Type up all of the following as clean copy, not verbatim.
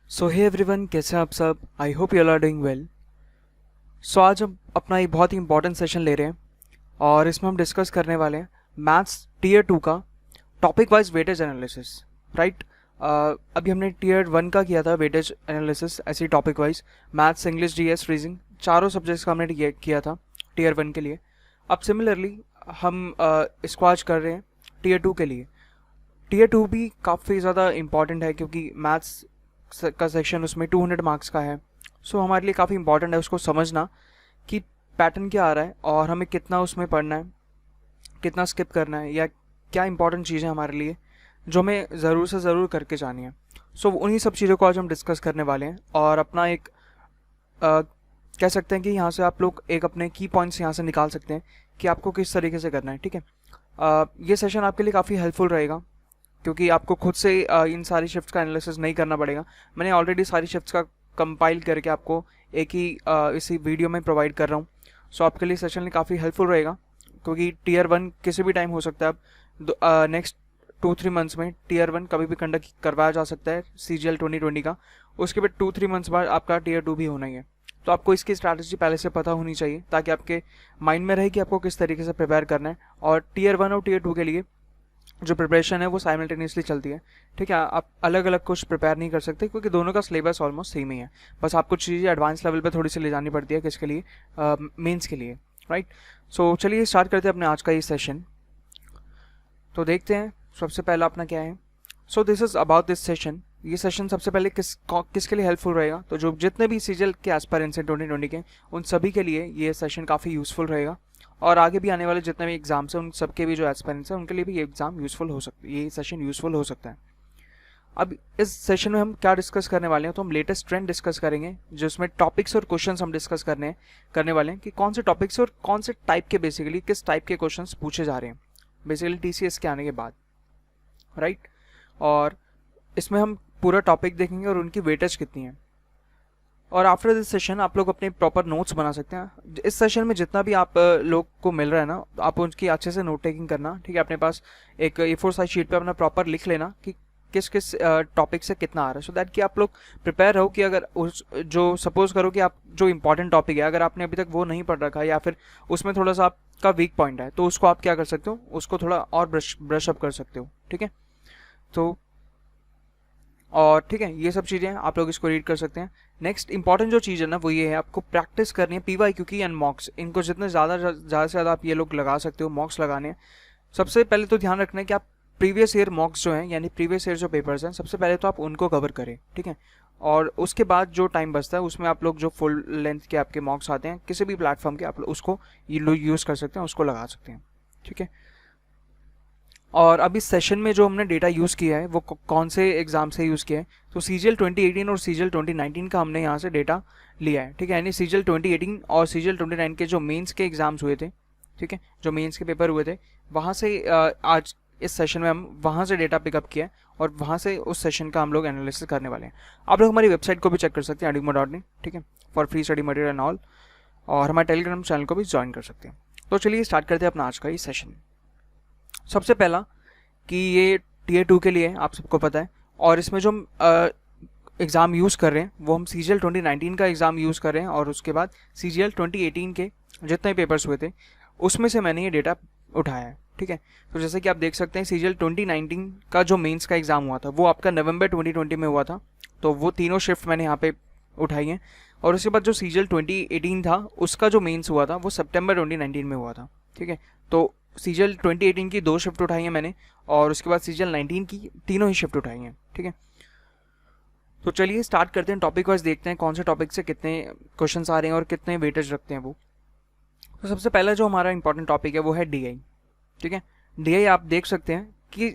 सो hey everyone, कैसे हैं आप सब? I hope you are doing well. So आज हम अपना एक बहुत ही इंपॉर्टेंट सेशन ले रहे हैं और इसमें हम डिस्कस करने वाले हैं मैथ्स टीयर 2 का topic wise weightage analysis. Right, अभी हमने टीयर 1 का किया था वेटेज एनालिसिस, ऐसे topic wise maths, English, GS, reasoning, चारों सब्जेक्ट्स का हमने किया था टीयर 1 के लिए। अब सिमिलरली हम इसको आज कर रहे हैं टीयर 2 के लिए। टीयर 2 भी काफ़ी ज़्यादा इंपॉर्टेंट है क्योंकि मैथ्स का सेक्शन उसमें 200 मार्क्स का है। सो हमारे लिए काफ़ी इंपॉर्टेंट है उसको समझना कि पैटर्न क्या आ रहा है और हमें कितना उसमें पढ़ना है, कितना स्किप करना है, या क्या इंपॉर्टेंट चीज़ें हमारे लिए जो हमें ज़रूर से ज़रूर करके जानी है। सो उन्हीं सब चीज़ों को आज हम डिस्कस करने वाले हैं और अपना एक कह सकते हैं कि यहाँ से आप लोग एक अपने की पॉइंट्स यहाँ से निकाल सकते हैं कि आपको किस तरीके से करना है। ठीक है, ये सेशन आपके लिए काफ़ी हेल्पफुल रहेगा क्योंकि आपको खुद से इन सारी शिफ्ट्स का एनालिसिस नहीं करना पड़ेगा। मैंने ऑलरेडी सारी शिफ्ट्स का कंपाइल करके आपको एक ही इसी वीडियो में प्रोवाइड कर रहा हूँ। सो आपके लिए सेशन काफ़ी हेल्पफुल रहेगा क्योंकि टीयर 1 किसी भी टाइम हो सकता है। अब नेक्स्ट 2-3 मंथ्स में टीयर 1 कभी भी कंडक्ट करवाया जा सकता है CGL 2020 का। उसके बाद 2-3 मंथ्स बाद आपका टीयर 2 भी होना ही है। तो आपको इसकी स्ट्रैटेजी पहले से पता होनी चाहिए ताकि आपके माइंड में रहे कि आपको किस तरीके से प्रिपेयर करना है। और टीयर 1 और टीयर 2 के लिए जो प्रिपरेशन है वो साइमल्टेनियसली चलती है। ठीक है, आप अलग अलग कुछ प्रिपेयर नहीं कर सकते क्योंकि दोनों का सिलेबस ऑलमोस्ट सेम ही है। बस आपको चीज़ें एडवांस लेवल पे थोड़ी सी ले जानी पड़ती है, किसके लिए? मेंस के लिए। राइट, सो चलिए स्टार्ट करते हैं अपने आज का ये सेशन। तो देखते हैं सबसे पहला अपना क्या है। So this is about this session. ये सेशन सबसे पहले किसके लिए हेल्पफुल रहेगा? तो जो जितने भी सीजल के एस्पायरेंट्स हैं 2020 के, उन सभी के लिए ये सेशन काफ़ी यूज़फुल रहेगा और आगे भी आने वाले जितने भी एग्जाम्स हैं उन सबके भी जो एस्पायरेंट्स हैं उनके लिए भी ये एग्जाम यूज़फुल हो सकता है, ये सेशन यूज़फुल हो सकता है। अब इस सेशन में हम क्या डिस्कस करने वाले हैं? तो हम लेटेस्ट ट्रेंड डिस्कस करेंगे जिसमें टॉपिक्स और क्वेश्चंस हम डिस्कस करने वाले हैं कि कौन से टॉपिक्स और कौन से टाइप के, बेसिकली किस टाइप के क्वेश्चंस पूछे जा रहे हैं बेसिकली TCS के आने के बाद। राइट, और इसमें हम पूरा टॉपिक देखेंगे और उनकी वेटेज कितनी है। और आफ्टर दिस सेशन आप लोग अपने प्रॉपर नोट्स बना सकते हैं। इस सेशन में जितना भी आप लोग को मिल रहा है ना, आप उनकी अच्छे से नोट टेकिंग करना। ठीक है, अपने पास एक A4 साइज शीट पे अपना प्रॉपर लिख लेना कि किस किस टॉपिक से कितना आ रहा है, सो दैट कि आप लोग प्रिपेयर रहो कि अगर उस जो सपोज करो कि आप जो इंपॉर्टेंट टॉपिक है अगर आपने अभी तक वो नहीं पढ़ रखा है या फिर उसमें थोड़ा सा आपका वीक पॉइंट है, तो उसको आप क्या कर सकते हो, उसको थोड़ा और ब्रश अप कर सकते हो। ठीक है, तो और ठीक है, ये सब चीज़ें आप लोग इसको रीड कर सकते हैं। नेक्स्ट इंपॉर्टेंट जो चीज़ है ना वो ये है, आपको प्रैक्टिस करनी है PYQ की एंड मॉक्स। इनको जितने ज़्यादा से ज़्यादा आप ये लोग लगा सकते हो, मॉक्स लगाने हैं। सबसे पहले तो ध्यान रखना है कि आप प्रीवियस ईयर मॉक्स जो हैं, यानी प्रीवियस ईयर जो पेपर्स हैं, सबसे पहले तो आप उनको कवर करें। ठीक है, और उसके बाद जो टाइम बचता है उसमें आप लोग जो फुल लेंथ के आपके मॉक्स आते हैं किसी भी प्लेटफॉर्म के, आप उसको यूज़ कर सकते हैं, उसको लगा सकते हैं। ठीक है, और अब इस सेशन में जो हमने डेटा यूज़ किया है वो कौन से एग्जाम से यूज़ किया है? तो CGL 2018 और CGL 2019 का हमने यहाँ से डेटा लिया है। ठीक है, यानी CGL 2018 और CGL 2019 के जो मेंस के एग्जाम्स हुए थे, ठीक है, जो मेंस के पेपर हुए थे, वहाँ से आज इस सेशन में हम वहाँ से डेटा पिकअप किया है और वहाँ से उस सेशन का हम लोग एनालिसिस करने वाले हैं। आप लोग हमारी वेबसाइट को भी चेक कर सकते हैं edimo.in, ठीक है, for free study material and all, और हमारे टेलीग्राम चैनल को भी ज्वाइन कर सकते हैं। तो चलिए स्टार्ट करते हैं अपना आज का ये सेशन। सबसे पहला कि ये टीयर 2 के लिए आप सबको पता है, और इसमें जो हम एग्ज़ाम यूज़ कर रहे हैं वो हम CGL 2019 का एग्ज़ाम यूज़ कर रहे हैं और उसके बाद CGL 2018 के जितने पेपर्स हुए थे उसमें से मैंने ये डेटा उठाया है। ठीक है, तो जैसे कि आप देख सकते हैं CGL 2019 का जो मेंस का एग्ज़ाम हुआ था वो आपका नवंबर 2020 में हुआ था, तो वो तीनों शिफ्ट मैंने यहाँ पे उठाई हैं। और उसके बाद जो CGL 2018 था उसका जो मेंस हुआ था वो सितंबर 2019 में हुआ था। ठीक है, तो CGL 2018 की 2 शिफ्ट उठाई हैं मैंने और उसके बाद CGL 19 की तीनों ही शिफ्ट उठाई हैं। ठीक है, तो चलिए स्टार्ट करते हैं, टॉपिक वाइज देखते हैं कौन से टॉपिक से कितने क्वेश्चंस आ रहे हैं और कितने वेटेज रखते हैं वो। तो सबसे पहला जो हमारा इंपॉर्टेंट टॉपिक है वो है DI। ठीक है, DI आप देख सकते हैं कि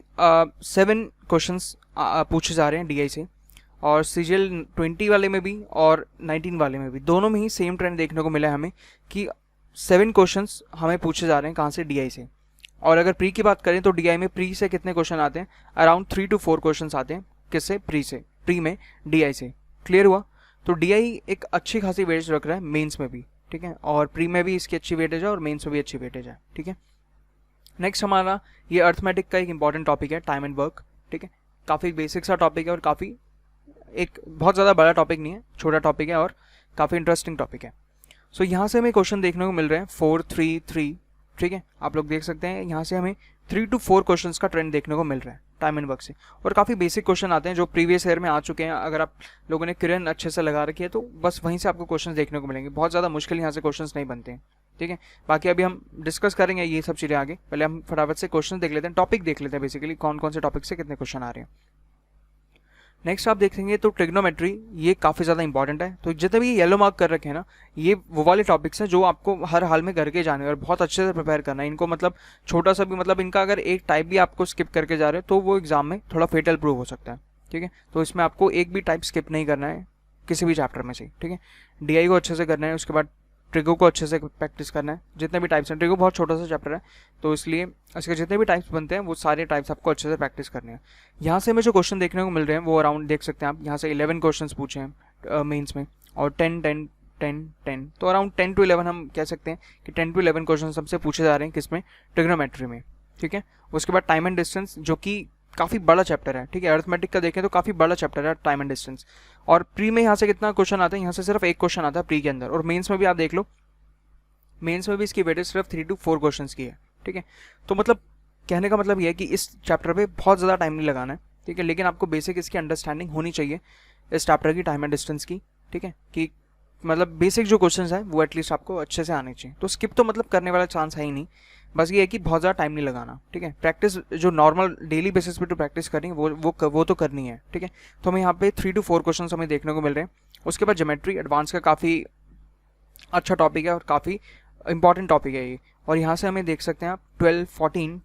7 क्वेश्चंस पूछे जा रहे हैं DI से, और CGL 20 वाले में भी और 19 वाले में भी, दोनों में ही सेम ट्रेंड देखने को मिला है हमें कि 7 क्वेश्चंस हमें पूछे जा रहे हैं कहाँ से, DI से। और अगर प्री की बात करें तो DI में प्री से कितने क्वेश्चन आते हैं? अराउंड 3 to 4 क्वेश्चन आते हैं। किससे? प्री से, प्री में DI से। क्लियर हुआ? तो DI एक अच्छी खासी वेटेज रख रहा है मेंस में भी। ठीक है, और प्री में भी इसकी अच्छी वेटेज है और मेंस में भी अच्छी वेटेज है। ठीक है, नेक्स्ट हमारा ये अर्थमेटिक का एक इंपॉर्टेंट टॉपिक है, टाइम एंड वर्क। ठीक है, काफ़ी बेसिक सा टॉपिक है और काफ़ी एक बहुत ज़्यादा बड़ा टॉपिक नहीं है, छोटा टॉपिक है और काफ़ी इंटरेस्टिंग टॉपिक है। सो यहाँ से हमें क्वेश्चन देखने को मिल रहे हैं 4 3 3, ठीक है, आप लोग देख सकते हैं यहाँ से हमें 3 to 4 क्वेश्चंस का ट्रेंड देखने को मिल रहा है टाइम एंड वर्क से, और काफ़ी बेसिक क्वेश्चन आते हैं जो प्रीवियस ईयर में आ चुके हैं। अगर आप लोगों ने किरण अच्छे से लगा रखी है तो बस वहीं से आपको क्वेश्चन देखने को मिलेंगे, बहुत ज़्यादा मुश्किल यहाँ से क्वेश्चन नहीं बनते हैं, ठीक है। बाकी अभी हम डिस्कस करेंगे ये सब चीज़ें आगे, पहले हम फटाफट से क्वेश्चन देख लेते हैं, टॉपिक देख लेते हैं बेसिकली कौन कौन से टॉपिक से कितने क्वेश्चन आ रहे हैं। नेक्स्ट आप देखेंगे तो ट्रिग्नोमेट्री, ये काफ़ी ज़्यादा इंपॉर्टेंट है। तो जितने भी येलो मार्क कर रखे हैं ना, ये वो वाले टॉपिक्स हैं जो आपको हर हाल में करके जाने और बहुत अच्छे से प्रिपेयर करना है इनको। मतलब छोटा सा भी, मतलब इनका अगर एक टाइप भी आपको स्किप करके जा रहे हो तो वो एग्जाम में थोड़ा फेटल प्रूव हो सकता है, ठीक है। तो इसमें आपको एक भी टाइप स्किप नहीं करना है किसी भी चैप्टर में से, ठीक है। डीआई को अच्छे से करना है, उसके बाद ट्रिगो को अच्छे से प्रैक्टिस करना है, जितने भी टाइप्स हैं। ट्रिगो बहुत छोटा सा चैप्टर है तो इसलिए इसके जितने भी टाइप्स बनते हैं वो सारे टाइप्स आपको अच्छे से प्रैक्टिस करने हैं। यहाँ से हमें जो क्वेश्चन देखने को मिल रहे हैं वो अराउंड देख सकते हैं आप, यहाँ से 11 क्वेश्चन पूछे हैं मेंस में, और 10 तो अराउंड 10 to 11 हम कह सकते हैं कि 10 to 11 क्वेश्चन सबसे पूछे जा रहे हैं किसमें, ट्रिग्नोमेट्री में, ठीक है। उसके बाद टाइम एंड डिस्टेंस, जो कि काफ़ी बड़ा चैप्टर है, ठीक है। अर्थमेटिक का देखें तो काफ़ी बड़ा चैप्टर है टाइम एंड डिस्टेंस। और प्री में यहाँ से कितना क्वेश्चन आता है, यहाँ से सिर्फ एक क्वेश्चन आता है प्री के अंदर, और मेंस में भी आप देख लो, मेंस में भी इसकी वेटेज सिर्फ 3 to 4 क्वेश्चन की है, ठीक है। तो मतलब कहने का मतलब ये है कि इस चैप्टर पे बहुत ज़्यादा टाइम नहीं लगाना है, ठीक है, लेकिन आपको बेसिक इसकी अंडरस्टैंडिंग होनी चाहिए इस चैप्टर की टाइम एंड डिस्टेंस की, ठीक है, कि मतलब बेसिक जो क्वेश्चन है वो एटलीस्ट आपको अच्छे से आने चाहिए। तो स्किप तो मतलब करने वाला चांस है ही नहीं, बस ये है कि बहुत ज़्यादा टाइम नहीं लगाना, ठीक है। प्रैक्टिस जो नॉर्मल डेली बेसिस पे तो प्रैक्टिस करनी है वो तो करनी है, ठीक है। तो हमें यहाँ पे 3 to 4 क्वेश्चन हमें देखने को मिल रहे हैं। उसके बाद ज्योमेट्री एडवांस का काफ़ी अच्छा टॉपिक है और काफ़ी इंपॉर्टेंट टॉपिक है ये, और यहाँ से हमें देख सकते हैं आप 12 14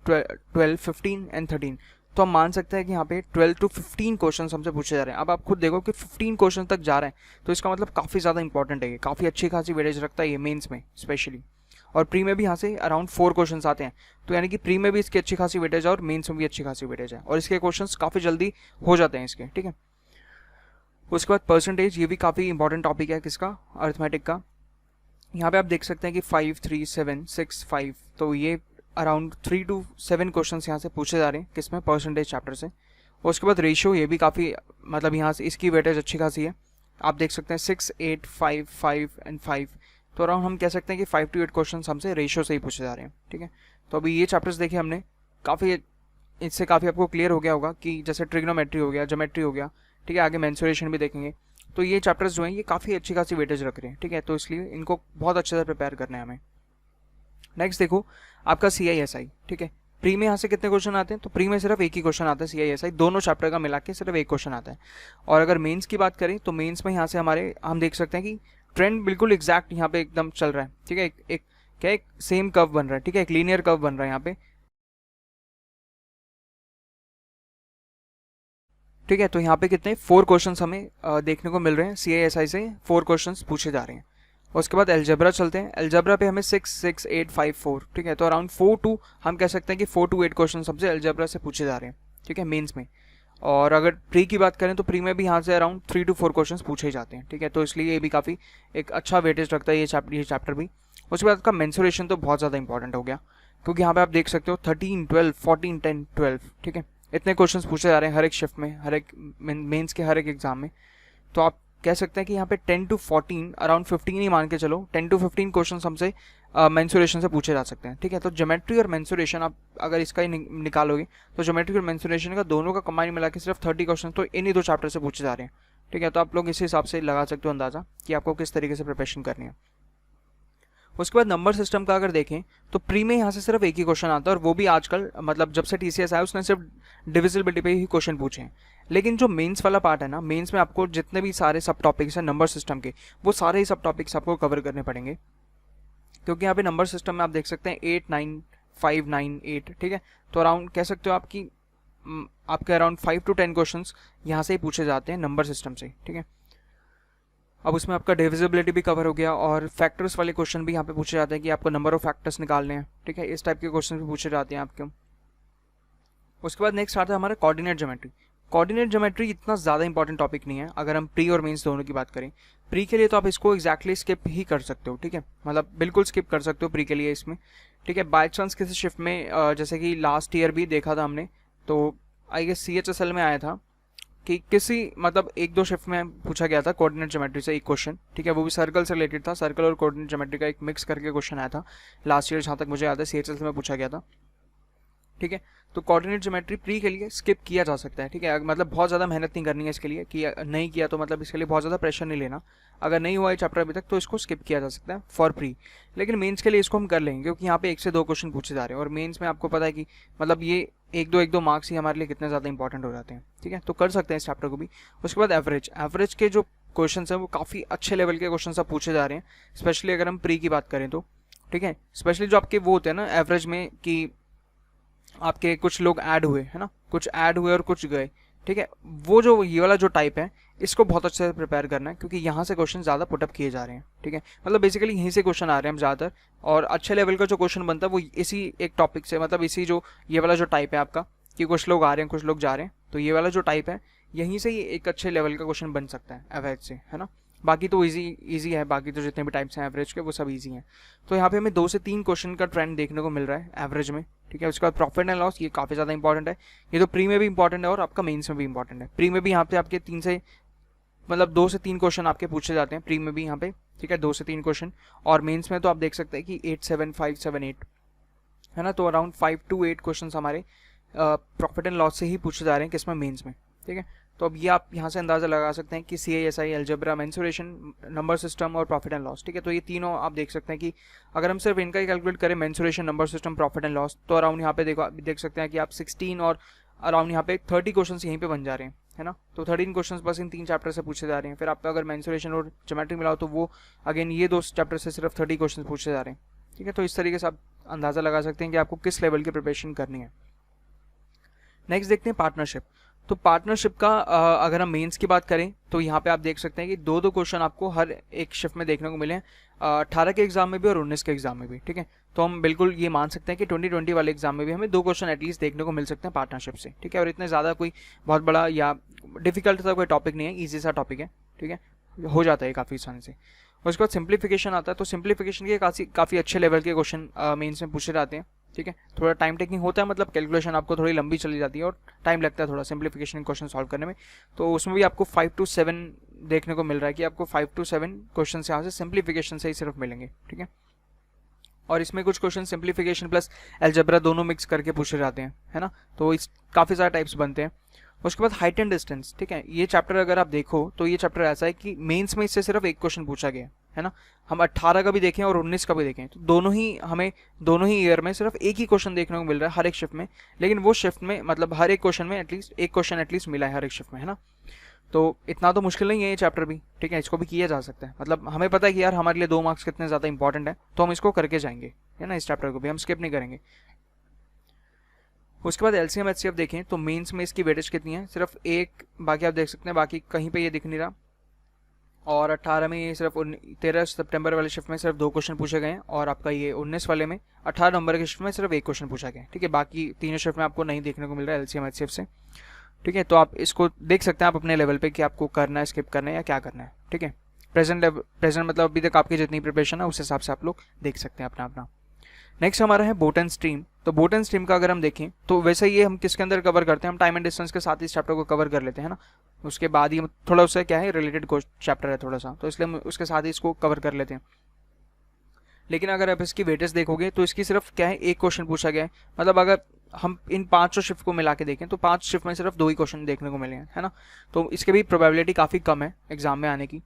12 15 एंड 13, तो हम मान सकते हैं कि यहाँ पे 12 to 15 क्वेश्चन हमसे पूछे जा रहे हैं। अब आप खुद देखो कि 15 क्वेश्चन तक जा रहे हैं तो इसका मतलब काफ़ी ज़्यादा इंपॉर्टेंट है, ये काफ़ी अच्छी खासी वेटेज रखता है ये मेंस में स्पेशली, और प्री में भी यहाँ से अराउंड 4 क्वेश्चन आते हैं। तो यानी कि प्री में भी इसकी अच्छी खासी वेटेज है और मेंस में भी अच्छी खासी वेटेज है, और इसके क्वेश्चन काफ़ी जल्दी हो जाते हैं इसके, ठीक है। उसके बाद परसेंटेज, ये भी काफ़ी इंपॉर्टेंट टॉपिक है किसका, अर्थमेटिक का। यहाँ पे आप देख सकते हैं कि 5 3 7 6 5, तो ये अराउंड 3 to 7 क्वेश्चन यहाँ से पूछे जा रहे हैं किसमें, परसेंटेज चैप्टर से। और उसके बाद रेशियो, ये भी काफ़ी मतलब यहाँ से इसकी वेटेज अच्छी खासी है, आप देख सकते हैं 6 8 5 5 एंड 5, तो अराउंड हम कह सकते हैं कि 5 to 8 क्वेश्चन हमसे रेशियो से ही पूछे जा रहे हैं, ठीक है। तो अभी ये चैप्टर्स देखे हमने, काफ़ी इससे काफ़ी आपको क्लियर हो गया होगा कि जैसे ट्रिग्नोमेट्री हो गया, ज्योमेट्री हो गया, ठीक है, आगे मेंसुरेशन भी देखेंगे। तो ये चैप्टर्स जो हैं ये काफ़ी अच्छी खासी वेटेज रख रहे हैं, ठीक है, तो इसलिए इनको बहुत अच्छे से प्रिपेयर करना है हमें। नेक्स्ट देखो आपका CISI, ठीक है। प्री में यहाँ से कितने क्वेश्चन आते हैं, तो प्री में सिर्फ एक ही क्वेश्चन आता है CISI, दोनों चैप्टर का मिला के सिर्फ एक क्वेश्चन आता है। और अगर मेंस की बात करें तो मेंस में यहाँ से हमारे हम देख सकते हैं कि ट्रेंड बिल्कुल एग्जैक्ट यहाँ पे एकदम चल रहा है, ठीक है। एक सेम कर्व बन रहा है, ठीक है, एक लीनियर कर्व बन रहा है यहाँ पे, ठीक है। तो यहाँ पे कितने 4 क्वेश्चंस हमें देखने को मिल रहे हैं, CISI से 4 क्वेश्चंस पूछे जा रहे हैं। उसके बाद एल्जेब्रा चलते हैं, एल्जेब्रा पे हमें 6 6 8 5 4, ठीक है, तो अराउंड 4 to हम कह सकते हैं कि 4 to 8 क्वेश्चन हमसे एल्जेब्रा से पूछे जा रहे हैं, ठीक है, मेंस में। और अगर प्री की बात करें तो प्री में भी यहाँ से अराउंड 3 to 4 क्वेश्चन पूछे जाते हैं, ठीक है, तो इसलिए ये भी काफ़ी एक अच्छा वेटेज रखता है ये चैप्टर भी। उसके बाद का मेंसुरेशन तो बहुत ज़्यादा इंपॉर्टेंट हो गया, क्योंकि यहाँ पे आप देख सकते हो 13 12 14 10 12, ठीक है, इतने क्वेश्चंस पूछे जा रहे हैं हर एक शिफ्ट में, हर एक मेंस के हर एक एग्जाम में। तो आप कह सकते हैं कि यहाँ पे 10 to 14 अराउंड 15 ही मान के चलो, 10 to 15 क्वेश्चन हमसे मेंसुरेशन से पूछे जा सकते हैं, ठीक है। तो ज्योमेट्री और मेंसुरेशन आप अगर इसका ही निकालोगे तो ज्योमेट्री और मेंसुरेशन का दोनों का कंबाइन मिला के सिर्फ 30 क्वेश्चन तो इन्हीं 2 चैप्टर से पूछे जा रहे हैं, ठीक है। तो आप लोग इस हिसाब से लगा सकते हो अंदाज़ा कि आपको किस तरीके से प्रिपरेशन करनी है। उसके बाद नंबर सिस्टम का अगर देखें तो प्री में यहाँ से सिर्फ एक ही क्वेश्चन आता है, और वो भी आजकल मतलब जब से TCS आया उसने सिर्फ डिविजिबिलिटी पे ही क्वेश्चन पूछे हैं। लेकिन जो मेंस वाला पार्ट है ना, मेंस में आपको जितने भी सारे सब टॉपिक्स हैं नंबर सिस्टम के, वो सारे ही सब टॉपिक्स आपको कवर करने पड़ेंगे, क्योंकि यहाँ पे नंबर सिस्टम में आप देख सकते हैं 8 9 5 9 8, ठीक है। तो अराउंड कह सकते हो आपकी आपके अराउंड 5 to 10 क्वेश्चन यहाँ से ही पूछे जाते हैं नंबर सिस्टम से, ठीक है। अब उसमें आपका डिविजिबिलिटी भी कवर हो गया, और फैक्टर्स वाले क्वेश्चन भी यहाँ पे पूछे जाते हैं कि आपको नंबर ऑफ फैक्टर्स निकालने हैं, ठीक है, इस टाइप के क्वेश्चन भी पूछे जाते हैं आपके। उसके बाद नेक्स्ट आता है हमारा कोऑर्डिनेट ज्योमेट्री। कोऑर्डिनेट ज्योमेट्री इतना ज़्यादा इंपॉर्टेंट टॉपिक नहीं है अगर हम प्री और मेंस दोनों की बात करें। प्री के लिए तो आप इसको एग्जैक्टली स्किप ही कर सकते हो, ठीक है, मतलब बिल्कुल स्किप कर सकते हो प्री के लिए इसमें, ठीक है। बाई चांस किसी शिफ्ट में जैसे कि लास्ट ईयर भी देखा था हमने, तो आई गेस CHSL में आया था कि किसी मतलब एक दो शिफ्ट में पूछा गया था कोऑर्डिनेट ज्योमेट्री से एक क्वेश्चन, ठीक है, वो भी सर्कल से रिलेटेड था, सर्कल और कोऑर्डिनेट ज्योमेट्री का एक मिक्स करके क्वेश्चन आया था लास्ट ईयर, जहाँ तक मुझे याद है CHL में पूछा गया था, ठीक है। तो कोऑर्डिनेट ज्योमेट्री प्री के लिए स्किप किया जा सकता है, ठीक है, मतलब बहुत ज़्यादा मेहनत नहीं करनी है इसके लिए, कि नहीं किया तो मतलब इसके लिए बहुत ज़्यादा प्रेशर नहीं लेना, अगर नहीं हुआ है चैप्टर अभी तक तो इसको स्किप किया जा सकता है फॉर प्री। लेकिन मेंस के लिए इसको हम कर लेंगे, क्योंकि यहाँ पे 1 से 2 क्वेश्चन पूछे जा रहे हैं, और मेंस में आपको पता है कि मतलब ये एक दो मार्क्स ही हमारे लिए कितने ज़्यादा इंपॉर्टेंट हो जाते हैं, ठीक है, तो कर सकते हैं इस चैप्टर को भी। उसके बाद एवरेज के जो क्वेश्चन हैं वो काफ़ी अच्छे लेवल के क्वेश्चन अब पूछे जा रहे हैं, स्पेशली अगर हम प्री की बात करें तो, ठीक है, स्पेशली जो आपके वो होते हैं ना एवरेज में, कि आपके कुछ लोग ऐड हुए है ना, कुछ ऐड हुए और कुछ गए, ठीक है, वो जो ये वाला जो टाइप है इसको बहुत अच्छे से प्रिपेयर करना है, क्योंकि यहाँ से क्वेश्चन ज़्यादा पुटअप किए जा रहे हैं, ठीक है, मतलब बेसिकली यहीं से क्वेश्चन आ रहे हैं हम ज़्यादातर, और अच्छे लेवल का जो क्वेश्चन बनता है वो इसी एक टॉपिक से, मतलब इसी जो ये वाला जो टाइप है आपका, कि कुछ लोग आ रहे हैं कुछ लोग जा रहे हैं, तो ये वाला जो टाइप है यहीं से ही एक अच्छे लेवल का क्वेश्चन बन सकता है एवरेज से, है ना। बाकी तो इजी है, बाकी तो जितने भी टाइप्स हैं एवरेज के वो सब इजी हैं। तो यहाँ पे हमें 2 से 3 क्वेश्चन का ट्रेंड देखने को मिल रहा है एवरेज में, ठीक है। उसके बाद प्रॉफिट एंड लॉस, ये काफ़ी ज़्यादा इंपॉर्टेंट है, ये तो प्री में भी इंपॉर्टेंट है और आपका मेंस में भी इंपॉर्टेंट है। प्री में भी यहाँ पे आपके 3 से मतलब 2 से 3 क्वेश्चन आपके पूछे जाते हैं प्री में भी यहाँ पे, ठीक है, 2 से 3 क्वेश्चन, और मेंस में तो आप देख सकते हैं कि 8, 7, 5, 7, 8 है ना, तो अराउंड 5 to 8 क्वेश्चन हमारे प्रॉफिट एंड लॉस से ही पूछे जा रहे हैं किसमें, मेंस में, ठीक है। तो अब ये आप यहाँ से अंदाज़ा लगा सकते हैं कि CISI, algebra, mensuration, number system और प्रॉफिट एंड लॉस, ठीक है, तो ये तीनों आप देख सकते हैं कि अगर हम सिर्फ इनका ही कैलकुलेट करें, mensuration, number system, profit and loss, तो अराउंड यहाँ पे देख सकते हैं कि आप 16 और अराउंड यहाँ पे 30 क्वेश्चन यहीं पे बन जा रहे हैं, है ना। तो 13 क्वेश्चन बस इन 3 चैप्टर से पूछे जा रहे हैं। फिर आपका अगर मेंसुरेशन और ज्योमेट्री मिलाओ तो वो अगेन ये 2 चैप्टर से सिर्फ 30 क्वेश्चन पूछे जा रहे हैं, ठीक है। तो इस तरीके से आप अंदाज़ा लगा सकते हैं कि आपको किस लेवल की प्रिपरेशन करनी है। नेक्स्ट देखते हैं पार्टनरशिप। तो पार्टनरशिप का अगर हम मेंस की बात करें तो यहाँ पे आप देख सकते हैं कि 2 क्वेश्चन आपको हर एक शिफ्ट में देखने को मिले हैं, 18 के एग्जाम में भी और 19 के एग्जाम में भी, ठीक है। तो हम बिल्कुल ये मान सकते हैं कि 2020 वाले एग्जाम में भी हमें 2 क्वेश्चन एटलीस्ट देखने को मिल सकते हैं पार्टनरशिप से, ठीक है। और इतने ज़्यादा कोई बहुत बड़ा या डिफिकल्ट सा कोई टॉपिक नहीं है, ईजी सा टॉपिक है, ठीक है, हो जाता है काफ़ी आसानी से। उसके बाद सिंप्लीफिकेशन आता है, तो सिंप्लीफिकेशन के काफ़ी अच्छे लेवल के क्वेश्चन मेंस में पूछे जाते हैं, ठीक है। थोड़ा टाइम टेकिंग होता है, मतलब कैलकुलेशन आपको थोड़ी लंबी चली जाती है और टाइम लगता है थोड़ा सिंप्लीफिकेशन क्वेश्चन सॉल्व करने में। तो उसमें भी आपको 5 to 7 देखने को मिल रहा है कि आपको 5 to 7 क्वेश्चन यहाँ से सिंप्लीफिकेशन से ही सिर्फ मिलेंगे, ठीक है। और इसमें कुछ क्वेश्चन सिंप्लीफिकेशन प्लस अलजेब्रा दोनों मिक्स करके पूछे जाते हैं, है ना। तो इस काफ़ी सारे टाइप्स बनते हैं। उसके बाद हाइट एंड डिस्टेंस, ठीक है, ये चैप्टर अगर आप देखो तो ये चैप्टर ऐसा है कि मेंस में इससे सिर्फ एक क्वेश्चन पूछा गया है ना। हम 18 का भी देखें और 19 का भी देखें तो दोनों ही ईयर में सिर्फ एक ही क्वेश्चन देखने को मिल रहा है हर एक शिफ्ट में, लेकिन वो शिफ्ट में मतलब हर एक क्वेश्चन में एटलीस्ट एक क्वेश्चन एटलीस्ट मिला है हर एक शिफ्ट में, है ना। तो इतना तो मुश्किल नहीं है ये चैप्टर भी, ठीक है, इसको भी किया जा सकता है। मतलब हमें पता है कि यार हमारे लिए 2 मार्क्स कितने ज़्यादा इंपॉर्टेंट है, तो हम इसको करके जाएंगे, है ना, इस चैप्टर को भी हम स्किप नहीं करेंगे। उसके बाद LCM HCF देखें तो मेंस में इसकी वेटेज कितनी है, सिर्फ एक, बाकी आप देख सकते हैं बाकी कहीं पे ये दिख नहीं रहा। और 18 में ये सिर्फ 13 सितंबर वाले शिफ्ट में सिर्फ 2 क्वेश्चन पूछे गए हैं, और आपका ये 19 वाले में 18 नवंबर के शिफ्ट में सिर्फ 1 क्वेश्चन पूछा गया है, ठीक है। बाकी तीनों शिफ्ट में आपको नहीं देखने को मिल रहा है LCM HCF से, ठीक है। तो आप इसको देख सकते हैं आप अपने लेवल पे कि आपको करना है, स्किप करना है या क्या करना है, ठीक है। प्रेजेंट मतलब अभी तक आपकी जितनी प्रिपरेशन है उस हिसाब से आप लोग देख सकते हैं अपना अपना। नेक्स्ट हमारा है बोट एंड स्ट्रीम। तो बोट एंड स्ट्रीम का अगर हम देखें तो वैसे ये हम किसके अंदर कवर करते हैं, हम टाइम एंड डिस्टेंस के साथ इस चैप्टर को कवर कर लेते हैं ना। उसके बाद ही थोड़ा उससे क्या है रिलेटेड चैप्टर है थोड़ा सा, तो इसलिए हम उसके साथ ही इसको कवर कर लेते हैं। लेकिन अगर आप इसकी वेटेज देखोगे तो इसकी सिर्फ क्या है एक क्वेश्चन पूछा गया है, मतलब अगर हम इन 5 शिफ्ट को मिला के देखें तो 5 शिफ्ट में सिर्फ 2 ही क्वेश्चन देखने को मिले हैं, है ना। तो इसके भी प्रोबेबिलिटी काफ़ी कम है एग्जाम में आने की,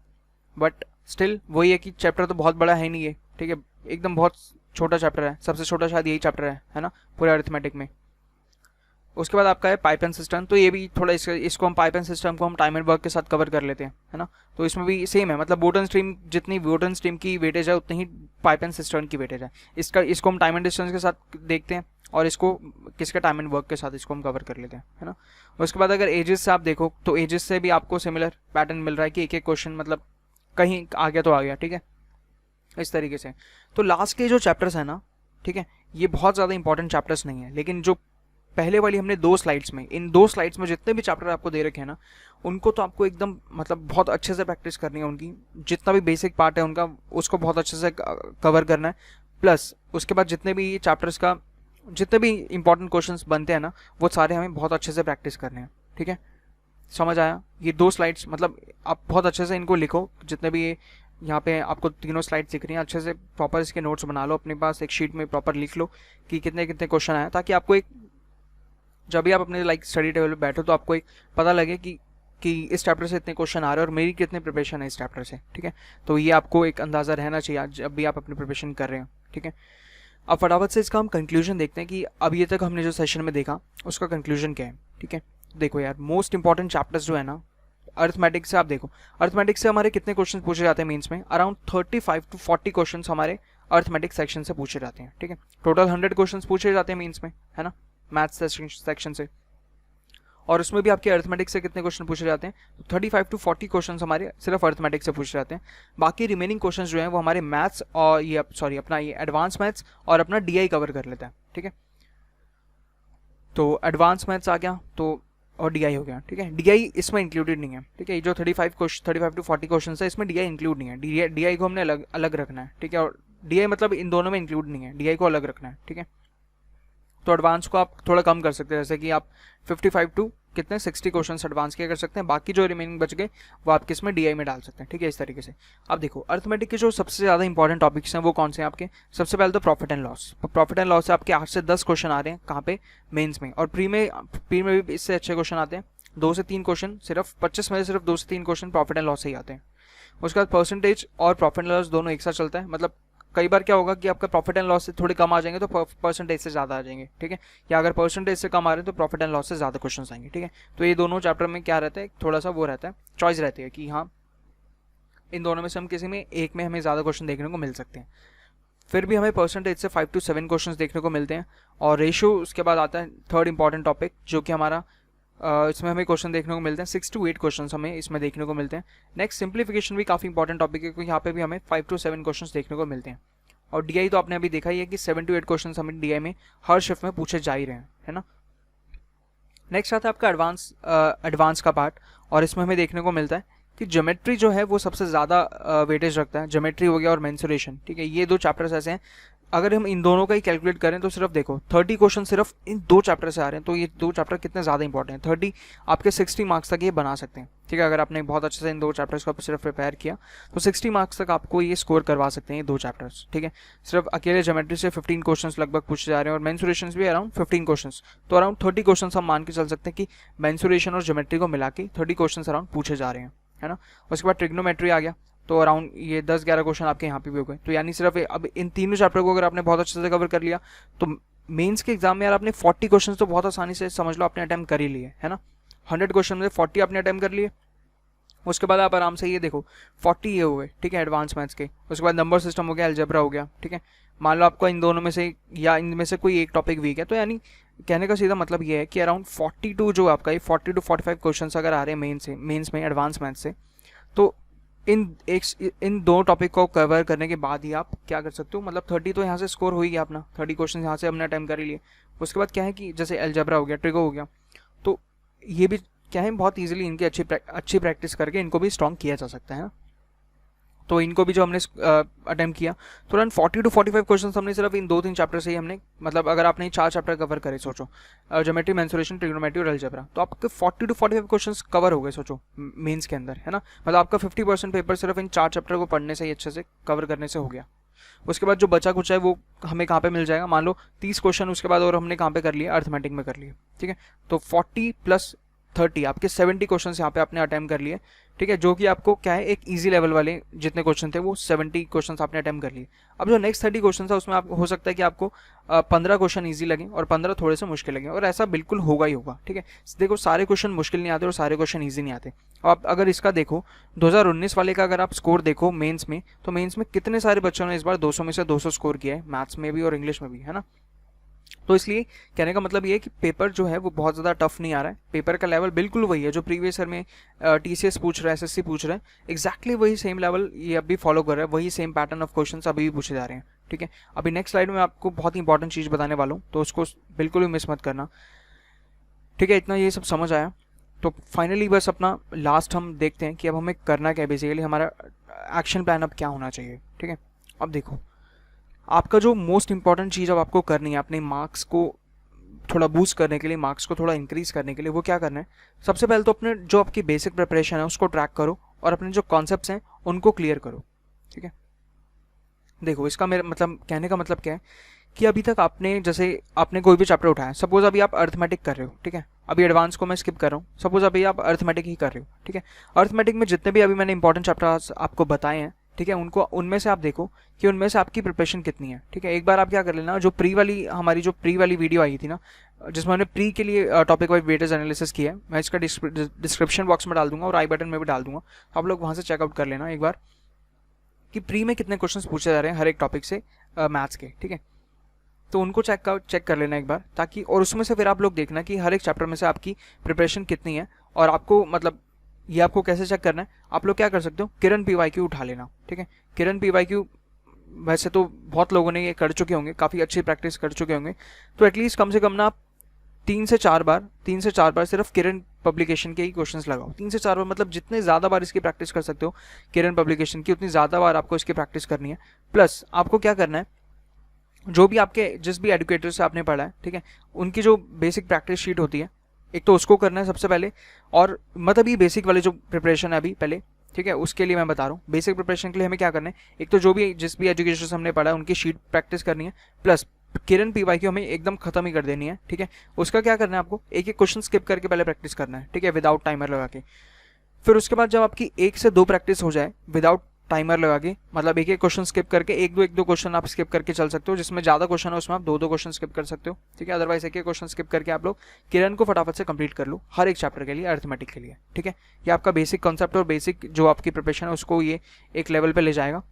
बट स्टिल वही है कि चैप्टर तो बहुत बड़ा है नहीं है, ठीक है, एकदम बहुत छोटा चैप्टर है, सबसे छोटा शायद यही चैप्टर है ना पूरे अरिथमेटिक में। उसके बाद आपका है पाइप एंड सिस्टम। तो ये भी थोड़ा इसको हम पाइप एंड सिस्टम को हम टाइम एंड वर्क के साथ कवर कर लेते हैं, है ना। तो इसमें भी सेम है, मतलब बोट एंड स्ट्रीम जितनी बोट एंड स्ट्रीम की वेटेज है उतनी ही पाइप एंड सिस्टम की वेटेज है। इसको हम टाइम एंड डिस्टेंस के साथ देखते हैं और इसको किसके टाइम एंड वर्क के साथ इसको हम कवर कर लेते हैं, है ना। उसके बाद अगर एजेस से आप देखो तो एजेस से भी आपको सिमिलर पैटर्न मिल रहा है कि एक एक क्वेश्चन मतलब कहीं आ गया तो आ गया, ठीक है, इस तरीके से। तो लास्ट के जो चैप्टर्स हैं ना, ठीक है, ये बहुत ज़्यादा इंपॉर्टेंट चैप्टर्स नहीं है, लेकिन जो पहले वाली हमने 2 स्लाइड्स में, इन 2 स्लाइड्स में जितने भी चैप्टर आपको दे रखे हैं ना, उनको तो आपको एकदम मतलब बहुत अच्छे से प्रैक्टिस करनी है, उनकी जितना भी बेसिक पार्ट है उनका उसको बहुत अच्छे से कवर करना है। प्लस उसके बाद जितने भी चैप्टर्स का जितने भी इंपॉर्टेंट क्वेश्चंस बनते हैं ना वो सारे हमें बहुत अच्छे से प्रैक्टिस करने हैं, ठीक है। समझ आया? ये 2 स्लाइड्स मतलब आप बहुत अच्छे से इनको लिखो, जितने भी ये यहाँ पे आपको तीनों स्लाइड्स दिख रही हैं, अच्छे से प्रॉपर इसके नोट्स बना लो अपने पास, एक शीट में प्रॉपर लिख लो कि कितने कितने क्वेश्चन आए, ताकि आपको एक, जब भी आप अपने लाइक स्टडी टेबल पे बैठो तो आपको एक पता लगे कि इस चैप्टर से इतने क्वेश्चन आ रहे हैं और मेरी कितनी प्रिपरेशन है इस चैप्टर से, ठीक है। तो ये आपको एक अंदाज़ा रहना चाहिए जब भी आप अपनी प्रिपरेशन कर रहे हो, ठीक है। अब फटाफट से इसका हम कंक्लूजन देखते हैं कि अब ये तक हमने जो सेशन में देखा उसका कंक्लूजन क्या है, ठीक है। देखो यार, मोस्ट इंपॉर्टेंट चैप्टर्स जो है ना, अर्थमेटिक्स से आप देखो, अर्थमेटिक्स से हमारे कितने क्वेश्चन पूछे जाते हैं मेंस में, अराउंड 35 to 40 क्वेश्चन हमारे अर्थमेटिक्स सेक्शन से पूछे जाते हैं, ठीक है। टोटल 100 क्वेश्चन पूछे जाते हैं मेंस में, है ना, मैथ्स सेक्शन से, और उसमें भी आपके अर्थमेटिक्स से कितने क्वेश्चन पूछे जाते हैं, तो 35 to 40 क्वेश्चन हमारे सिर्फ अर्थमेटिक्स से पूछे जाते हैं। बाकी रिमेनिंग क्वेश्चन जो हैं वो हमारे मैथ्स और ये अपना ये एडवांस मैथ्स और अपना डीआई कवर कर लेता है, ठीक है। तो एडवांस मैथ्स आ गया तो और डीआई हो गया, ठीक है। डीआई इसमें इंक्लूडेड नहीं है, ठीक है। ये जो 35 to 40 क्वेश्चन है इसमें डीआई इंक्लूड नहीं है, डीआई को हमने अलग रखना है, ठीक है। और डीआई मतलब इन दोनों में इंक्लूड नहीं है, डीआई को अलग रखना है, ठीक है। तो एडवांस को आप थोड़ा कम कर सकते हैं, जैसे कि आप 55 to कितने 60 क्वेश्चन एडवांस के कर सकते हैं, बाकी जो रिमेनिंग बच गए वो आप किस में डीआई में डाल सकते हैं, ठीक है, इस तरीके से। अब देखो अर्थमेटिक के जो सबसे ज़्यादा इंपॉर्टेंट टॉपिक्स हैं वो कौन से हैं आपके, सबसे पहले तो profit and loss. Profit and loss से आपके 8 से 10 क्वेश्चन आ रहे हैं, कहाँ पे, मेंस में, और प्री में भी इससे अच्छे क्वेश्चन आते हैं, 2 से 3 क्वेश्चन, सिर्फ 25 में से सिर्फ 2 से 3 क्वेश्चन प्रॉफिट एंड लॉस से ही आते हैं। उसके बाद परसेंटेज और प्रॉफिट एंड लॉस दोनों एक साथ चलता है, मतलब कई बार क्या होगा कि आपका प्रॉफिट एंड लॉस से थोड़े कम आ जाएंगे तो परसेंटेज से ज़्यादा आ जाएंगे, ठीक है, या अगर परसेंटेज से कम आ रहे हैं तो प्रॉफिट एंड लॉस से ज़्यादा क्वेश्चन आएंगे, ठीक है। तो ये दोनों चैप्टर में क्या रहता है, थोड़ा सा वो रहता है, चॉइस रहती है कि हाँ इन दोनों में से हम किसी में एक में हमें ज़्यादा क्वेश्चन देखने को मिल सकते हैं। फिर भी हमें परसेंटेज से 5 to 7 क्वेश्चन देखने को मिलते हैं, और रेशियो उसके बाद आता है थर्ड इंपॉर्टेंट टॉपिक, जो कि हमारा इसमें हमें क्वेश्चन देखने को मिलते हैं 6 to 8 क्वेश्चन हमें इसमें देखने को मिलते हैं। नेक्स्ट सिंप्लीफिकेशन भी काफ़ी इंपॉर्टेंट टॉपिक है, क्योंकि यहाँ पे भी हमें 5 to 7 क्वेश्चन देखने को मिलते हैं। और डीआई तो आपने अभी देखा ही है कि 7 to 8 क्वेश्चन हमें डीआई में हर शिफ्ट में पूछे जा ही रहे हैं, है ना। नेक्स्ट आता है आपका एडवांस का पार्ट, और इसमें हमें देखने को मिलता है कि ज्योमेट्री जो है वो सबसे ज़्यादा वेटेज रखता है, ज्योमेट्री हो गया और मेंसुरेशन, ठीक है। ये 2 चैप्टर्स ऐसे हैं, अगर हम इन दोनों का ही कैलकुलेट करें तो सिर्फ देखो 30 क्वेश्चन सिर्फ इन 2 चैप्टर से आ रहे हैं, तो ये 2 चैप्टर कितने ज़्यादा इंपॉर्टेंट हैं। 30 आपके 60 मार्क्स तक ये बना सकते हैं, ठीक है। अगर आपने बहुत अच्छे से इन 2 चैप्टर्स को सिर्फ प्रिपेयर किया तो 60 मार्क्स तक आपको ये स्कोर करवा सकते हैं ये 2 चैप्टर्स, ठीक है। सिर्फ अकेले ज्योमेट्री से 15 क्वेश्चन लगभग पूछे जा रहे हैं, और मेंसुरेशन भी अराउंड 15 क्वेश्चन, तो अराउंड 30 क्वेश्चन हम मान के चल सकते हैं कि मेंसुरेशन और ज्योमेट्री को मिला के 30 क्वेश्चन अराउंड पूछे जा रहे हैं, है ना। उसके बाद ट्रिग्नोमेट्री आ गया, तो अराउंड ये 10-11 क्वेश्चन आपके यहाँ पे भी हो गए। तो यानी सिर्फ अब इन तीनों चैप्टर को अगर आपने बहुत अच्छे से कवर कर लिया तो मेंस के एग्जाम में यार आपने 40 क्वेश्चन तो बहुत आसानी से समझ लो आपने अटैम्प्ट कर ही लिए, है ना। 100 क्वेश्चन में 40 आपने अटैम्प्ट कर लिए। उसके बाद आप आराम से ये देखो 40 ये हुए, ठीक है, एडवांस मैथ्स के। उसके बाद नंबर सिस्टम हो गया, अलजेब्रा हो गया, ठीक है। मान लो आपका इन दोनों में से या इनमें से कोई एक टॉपिक वीक है, तो यानी कहने का सीधा मतलब ये है कि अराउंड 42 जो आपका 40 to 45 क्वेश्चन अगर आ रहे हैं मेंस में एडवांस मैथ्स से, तो इन 2 टॉपिक को कवर करने के बाद ही आप क्या कर सकते हो, मतलब 30 तो यहाँ से स्कोर हो ही गया अपना, 30 क्वेश्चन यहाँ से हमने अटैम्प्ट कर ही लिए। उसके बाद क्या है कि जैसे अलजेब्रा हो गया, ट्रिगो हो गया, तो ये भी क्या है बहुत ईजिली इनकी अच्छी प्रैक्टिस करके इनको भी स्ट्रॉन्ग किया जा सकता है ना। तो इनको भी जो हमने अटैम्प्ट किया तो अराउंड 40 to 45 क्वेश्चन हमने सिर्फ इन 2-3 चैप्टर से ही हमने, मतलब अगर आपने 4 चैप्टर कवर करे सोचो, ज्योमेट्री, मेंसुरेशन, ट्रिग्नोमेट्री और अलजेब्रा, तो आपके 40 to 45 क्वेश्चन कवर हो गए सोचो मेंस के अंदर, है ना। मतलब आपका 50% पेपर सिर्फ इन 4 चैप्टर को पढ़ने से ही अच्छे से कवर करने से हो गया। उसके बाद जो बचा कुछ है वो हमें कहाँ पे मिल जाएगा, मान लो 30 क्वेश्चन उसके बाद और हमने कहाँ पे कर लिया, अर्थमेटिक में कर लिए, ठीक है। तो 40 + 30 आपके 70 क्वेश्चन यहाँ पे आपने अटैम्प्ट कर लिए, ठीक है, जो कि आपको क्या है एक इजी लेवल वाले जितने क्वेश्चन थे वो 70 क्वेश्चन आपने अटैम्प्ट कर लिए। अब जो नेक्स्ट 30 क्वेश्चन था उसमें आप हो सकता है कि आपको 15 क्वेश्चन ईजी लगे और 15 थोड़े से मुश्किल लगे, और ऐसा बिल्कुल होगा ही होगा, ठीक है। देखो सारे क्वेश्चन मुश्किल नहीं आते और सारे क्वेश्चन ईजी नहीं आते। आप अगर इसका देखो 2019 वाले का अगर आप स्कोर देखो मेंस में, तो मेंस में कितने सारे बच्चों ने इस बार 200 में से 200 स्कोर किया है, मैथ्स में भी और इंग्लिश में भी, है ना। तो इसलिए कहने का मतलब ये है कि पेपर जो है वो बहुत ज़्यादा टफ नहीं आ रहा है, पेपर का लेवल बिल्कुल वही है जो प्रीवियस ईयर में टीसीएस पूछ रहा है, एसएससी पूछ रहा है, एग्जैक्टली वही सेम लेवल ये अभी फॉलो कर रहा है, वही सेम पैटर्न ऑफ क्वेश्चंस अभी भी पूछे जा रहे हैं, ठीक है। अभी नेक्स्ट स्लाइड में आपको बहुत ही इंपॉर्टेंट चीज़ बताने वाला हूँ, तो उसको बिल्कुल भी मिस मत करना, ठीक है। इतना ये सब समझ आया तो फाइनली बस अपना लास्ट हम देखते हैं कि अब हमें करना क्या है, बेसिकली हमारा एक्शन प्लान अब क्या होना चाहिए, ठीक है। अब देखो आपका जो मोस्ट इंपॉर्टेंट चीज़ अब आपको करनी है अपने मार्क्स को थोड़ा बूस्ट करने के लिए, मार्क्स को थोड़ा इंक्रीज करने के लिए, वो क्या करना है, सबसे पहले तो अपने जो आपकी बेसिक प्रिपरेशन है उसको ट्रैक करो और अपने जो कॉन्सेप्ट्स हैं उनको क्लियर करो। ठीक है, देखो इसका मेरा मतलब कहने का मतलब क्या है कि अभी तक आपने जैसे आपने कोई भी चैप्टर उठाया, सपोज अभी आप अर्थमेटिक कर रहे हो, ठीक है, अभी एडवांस को मैं स्किप कर रहा हूँ, सपोज अभी आप अर्थमेटिक ही कर रहे हो, ठीक है, अर्थमेटिक में जितने भी अभी मैंने इंपॉर्टेंट चैप्टर्स आपको बताए हैं, ठीक है, उनको उनमें से आप देखो कि उनमें से आपकी प्रिपरेशन कितनी है। ठीक है, एक बार आप क्या कर लेना, जो हमारी जो प्री वाली वीडियो आई थी ना, जिसमें हमने प्री के लिए टॉपिक वाइज वेटेज एनालिसिस किया है, मैं इसका डिस्क्रिप्शन बॉक्स में डाल दूंगा और आई बटन में भी डाल दूंगा, आप लोग वहाँ से चेकआउट कर लेना एक बार कि प्री में कितने क्वेश्चंस पूछे जा रहे हैं हर एक टॉपिक से मैथ्स के। ठीक है, तो उनको चेक कर लेना एक बार, ताकि और उसमें से फिर आप लोग देखना कि हर एक चैप्टर में से आपकी प्रिपरेशन कितनी है, और आपको मतलब ये आपको कैसे चेक करना है, आप लोग क्या कर सकते हो, किरण पीवाईक्यू उठा लेना। ठीक है, किरण पीवाईक्यू वैसे तो बहुत लोगों ने ये कर चुके होंगे, काफ़ी अच्छी प्रैक्टिस कर चुके होंगे, तो एटलीस्ट कम से कम ना आप 3 से 4 बार सिर्फ किरण पब्लिकेशन के ही क्वेश्चंस लगाओ। 3 से 4 बार मतलब जितने ज़्यादा बार इसकी प्रैक्टिस कर सकते हो किरण पब्लिकेशन की, उतनी ज़्यादा बार आपको इसकी प्रैक्टिस करनी है। प्लस आपको क्या करना है, जो भी आपके जिस भी एडुकेटर से आपने पढ़ा है, ठीक है, उनकी जो बेसिक प्रैक्टिस शीट होती है, एक तो उसको करना है सबसे पहले, और मतलब ये बेसिक वाले जो प्रिपरेशन है अभी पहले, ठीक है, उसके लिए मैं बता रहा हूँ, बेसिक प्रिपरेशन के लिए हमें क्या करना है, एक तो जो भी जिस भी एजुकेशन से हमने पढ़ा है उनकी शीट प्रैक्टिस करनी है, प्लस किरण पीवाईक्यू हमें एकदम खत्म ही कर देनी है। ठीक है, उसका क्या करना है, आपको एक एक क्वेश्चन स्किप करके पहले प्रैक्टिस करना है, ठीक है, विदाउट टाइमर लगा के। फिर उसके बाद जब आपकी 1 से 2 प्रैक्टिस हो जाए विदाउट टाइमर लगा के, मतलब एक एक क्वेश्चन स्किप करके, एक दो क्वेश्चन आप स्किप करके चल सकते हो, जिसमें ज़्यादा क्वेश्चन है उसमें आप 2 क्वेश्चन स्किप कर सकते हो। ठीक है, अदरवाइज एक क्वेश्चन स्किप करके आप लोग किरण को फटाफट से कंप्लीट कर लो हर एक चैप्टर के लिए, अर्थमेटिक के लिए। ठीक है, ये आपका बेसिक कॉन्सेप्ट और बेसिक जो आपकी प्रिपरेशन है उसको ये एक लेवल पर ले जाएगा।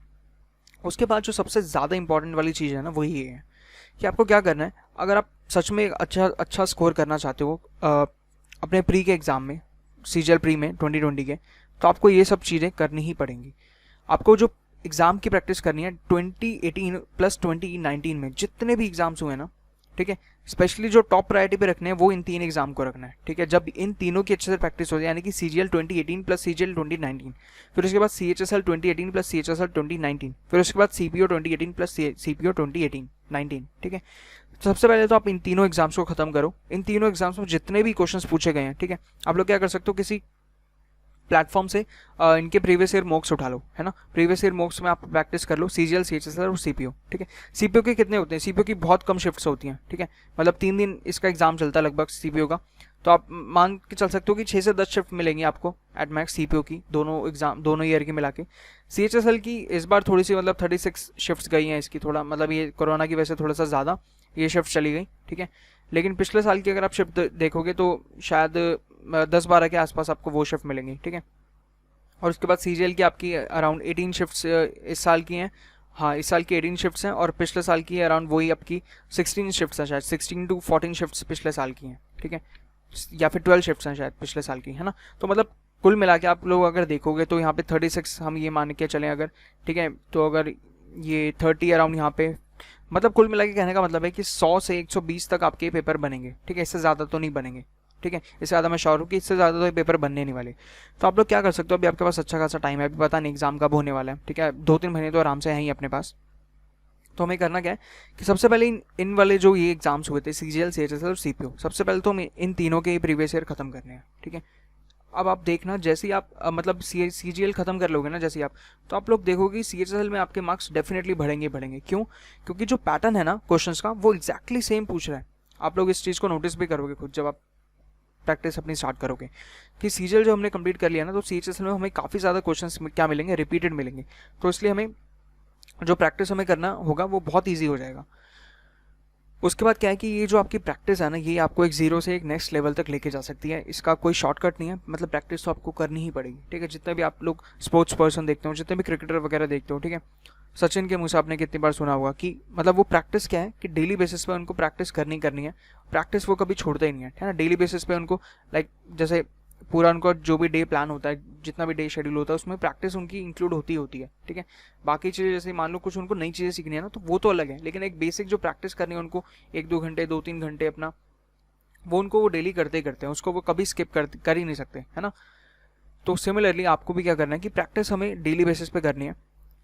उसके बाद जो सबसे ज़्यादा इंपॉर्टेंट वाली चीज़ है ना, वो ये है कि आपको क्या करना है, अगर आप सच में अच्छा स्कोर करना चाहते हो अपने प्री के एग्ज़ाम में, सीजीएल प्री में 2020 के, तो आपको ये सब चीज़ें करनी ही पड़ेंगी। आपको जो एग्ज़ाम की प्रैक्टिस करनी है 2018 प्लस 2019 में जितने भी एग्ज़ाम्स हुए ना, ठीक है, स्पेशली जो टॉप प्रायोरिटी पे रखने हैं वो इन 3 एग्जाम को रखना है। ठीक है, जब इन तीनों की अच्छे से प्रैक्टिस हो जाए, यानी कि सीजीएल 2018 प्लस सीजीएल 2019, फिर उसके बाद सीएचएसएल 2018 प्लस सीएचएसएल 2019, फिर उसके बाद सीपीओ 2018 प्लस सीपीओ 2019। ठीक है, सबसे पहले तो आप इन तीनों एग्जाम्स को खत्म करो। इन तीनों एग्जाम्स में जितने भी क्वेश्चंस पूछे गए हैं, ठीक है, आप लोग क्या कर सकते हो, किसी प्लेटफॉर्म से इनके प्रीवियस ईयर मॉक्स उठा लो, है ना, प्रीवियस ईयर मॉक्स में आप प्रैक्टिस कर लो सीजीएल, सीएचएसएल और सीपीओ। ठीक है, सीपीओ के कितने होते हैं, सीपीओ की बहुत कम शिफ्ट्स होती हैं। ठीक है, मतलब 3 दिन इसका एग्जाम चलता है लगभग सीपीओ का, तो आप मान के चल सकते हो कि 6 से 10 शिफ्ट मिलेंगी आपको एट मैक्स सीपीओ की, दोनों ईयर की मिला के। सीएचएसएल की इस बार थोड़ी सी मतलब 36 शिफ्ट्स गई हैं इसकी, थोड़ा मतलब ये कोरोना की वजह से थोड़ा सा ज़्यादा ये शिफ्ट चली गई। ठीक है, लेकिन पिछले साल की अगर आप शिफ्ट देखोगे तो शायद 10-12 के आसपास आपको वो शिफ्ट मिलेंगी। ठीक है, और उसके बाद सीजीएल की आपकी अराउंड 18 शिफ्ट्स इस साल की हैं। हाँ, इस साल की 18 शिफ्ट्स हैं, और पिछले साल की अराउंड वही आपकी 16 शिफ्ट्स हैं, शायद 16 to 14 शिफ्ट्स पिछले साल की हैं। ठीक है, या फिर 12 शिफ्ट्स हैं शायद पिछले साल की, है ना। तो मतलब कुल मिला के आप लोग अगर देखोगे तो यहाँ पे 36 हम ये मान के चलें अगर, ठीक है, तो अगर ये 30 अराउंड यहाँ पे, मतलब कुल मिला के कहने का मतलब है कि 100 से 120 तक आपके पेपर बनेंगे। ठीक है, इससे ज़्यादा तो नहीं बनेंगे। ठीक है, इससे ज़्यादा मैं श्योर हूँ कि इससे ज़्यादा तो पेपर बनने नहीं वाले। तो आप लोग क्या कर सकते हो, अभी आपके पास अच्छा खासा टाइम है, अभी पता नहीं एग्जाम कब होने वाला है। ठीक है, 2-3 महीने तो आराम से हैं ही अपने पास। तो हमें करना क्या है कि सबसे पहले इन वाले जो ये एग्जाम्स हुए थे सीजीएल, सीएचएसएल और सीपीओ, सबसे पहले तो हमें इन तीनों के ही प्रीवियस ईयर खत्म करने हैं। ठीक है, अब आप देखना जैसे ही आप मतलब सीजीएल खत्म कर लोगे ना जैसे आप, तो आप लोग देखोगे सीएचएसएल में आपके मार्क्स डेफिनेटली बढ़ेंगे। क्यों? क्योंकि जो पैटर्न है ना क्वेश्चंस का वो एग्जैक्टली सेम पूछ रहा है। आप लोग इस चीज़ को नोटिस भी करोगे खुद जब आप प्रैक्टिस अपनी स्टार्ट करोगे कि सीजीएल जो हमने कंप्लीट कर लिया ना, तो सीएचएसएल में हमें काफ़ी ज़्यादा क्वेश्चंस क्या मिलेंगे, रिपीटेड मिलेंगे। तो इसलिए हमें जो प्रैक्टिस हमें करना होगा वो बहुत ईजी हो जाएगा। उसके बाद क्या है कि ये जो आपकी प्रैक्टिस है ना, ये आपको एक 0 से एक नेक्स्ट लेवल तक लेके जा सकती है। इसका कोई शॉर्टकट नहीं है, मतलब प्रैक्टिस तो आपको करनी ही पड़ेगी। ठीक है, जितने भी आप लोग स्पोर्ट्स पर्सन देखते हो, जितने भी क्रिकेटर वगैरह देखते हो, ठीक है, सचिन के मुँह से आपने कितनी बार सुना होगा कि मतलब वो प्रैक्टिस क्या है कि डेली बेसिस पे उनको प्रैक्टिस करनी है। प्रैक्टिस वो कभी छोड़ते ही नहीं है ना, डेली बेसिस पे उनको लाइक जैसे पूरा उनका जो भी डे प्लान होता है, जितना भी डे शेड्यूल होता है, उसमें प्रैक्टिस उनकी इंक्लूड होती है। ठीक है, बाकी चीज़ें जैसे मान लो कुछ उनको नई चीज़ें सीखनी है ना, तो वो तो अलग है, लेकिन एक बेसिक जो प्रैक्टिस करनी है उनको 1-2 घंटे 2-3 घंटे अपना, वो उनको वो डेली करते हैं, उसको वो कभी स्किप कर ही नहीं सकते, है ना। तो सिमिलरली आपको भी क्या करना है कि प्रैक्टिस हमें डेली बेसिस पे करनी है।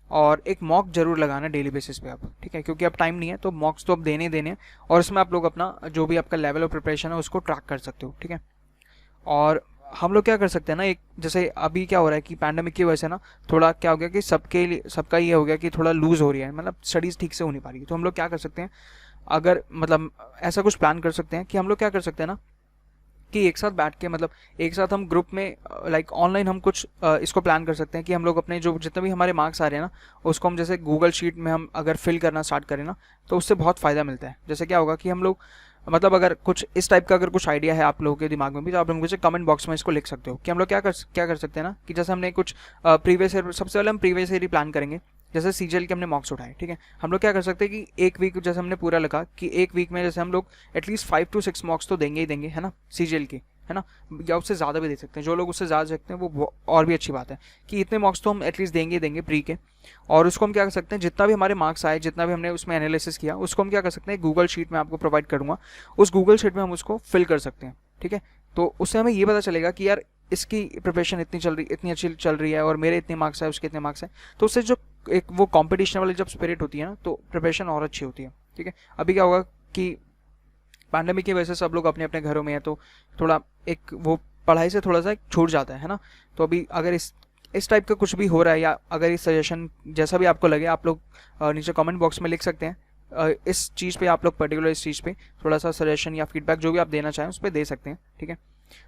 और एक मॉक जरूर लगाना डेली बेसिस पे आप, ठीक है, क्योंकि अब टाइम नहीं है तो मॉक्स तो अब देने ही देने हैं, और उसमें आप लोग अपना जो भी आपका लेवल ऑफ प्रिपरेशन है उसको ट्रैक कर सकते हो, ठीक है। और हम लोग क्या कर सकते हैं ना, एक जैसे अभी क्या हो रहा है कि पैंडेमिक की वजह से ना थोड़ा क्या हो गया कि सबके लिए सबका ये हो गया कि थोड़ा लूज हो रही है, मतलब स्टडीज़ ठीक से हो नहीं पा रही है। तो हम लोग क्या कर सकते हैं, अगर मतलब ऐसा कुछ प्लान कर सकते हैं कि हम लोग क्या कर सकते हैं ना कि एक साथ बैठ के, मतलब एक साथ हम ग्रुप में लाइक ऑनलाइन हम कुछ इसको प्लान कर सकते हैं कि हम लोग अपने जो जितने भी हमारे मार्क्स आ रहे हैं ना उसको हम जैसे गूगल शीट में हम अगर फिल करना स्टार्ट करें ना तो उससे बहुत फ़ायदा मिलता है। जैसे क्या होगा कि हम लोग मतलब अगर कुछ इस टाइप का अगर कुछ आइडिया है आप लोगों के दिमाग में भी तो आप लोग मुझे कमेंट बॉक्स में इसको लिख सकते हो कि हम लोग क्या कर सकते हैं ना कि जैसे हमने कुछ प्रीवियस ईयर, सबसे पहले हम प्रीवियस ईयर ही प्लान करेंगे। जैसे सीजीएल के हमने मॉक्स उठाए, ठीक है, हम लोग क्या कर सकते हैं कि एक वीक जैसे हमने पूरा लगा कि एक वीक में जैसे हम लोग एटलीस्ट 5 to 6 मॉक्स तो देंगे ही देंगे, है ना, सीजीएल की, है ना, या उससे ज़्यादा भी दे सकते हैं। जो लोग उससे ज़्यादा सकते हैं वो और भी अच्छी बात है कि इतने मार्क्स तो हम एटलीस्ट देंगे ही देंगे प्री के। और उसको हम क्या कर सकते हैं, जितना भी हमारे मार्क्स आए, जितना भी हमने उसमें एनालिसिस किया, उसको हम क्या कर सकते हैं, गूगल शीट में आपको प्रोवाइड करूँगा, उस गूगल शीट में हम उसको फिल कर सकते हैं, ठीक है। तो उससे हमें ये पता चलेगा कि यार इसकी प्रिपरेशन इतनी अच्छी चल रही है और मेरे इतने मार्क्स है, उसके इतने मार्क्स हैं। तो उससे जो एक वो कॉम्पिटिशन वाली जब स्पिरिट होती है ना तो प्रिपरेशन और अच्छी होती है, ठीक है। अभी क्या होगा कि पैंडेमिक की वजह से सब लोग अपने अपने घरों में हैं तो थोड़ा एक वो पढ़ाई से थोड़ा सा छूट जाता है ना। तो अभी अगर इस टाइप का कुछ भी हो रहा है या अगर इस सजेशन जैसा भी आपको लगे आप लोग नीचे कमेंट बॉक्स में लिख सकते हैं। इस चीज़ पे आप लोग पर्टिकुलर इस चीज़ पे थोड़ा सा सजेशन या फीडबैक जो भी आप देना चाहें उस पर दे सकते हैं, ठीक है।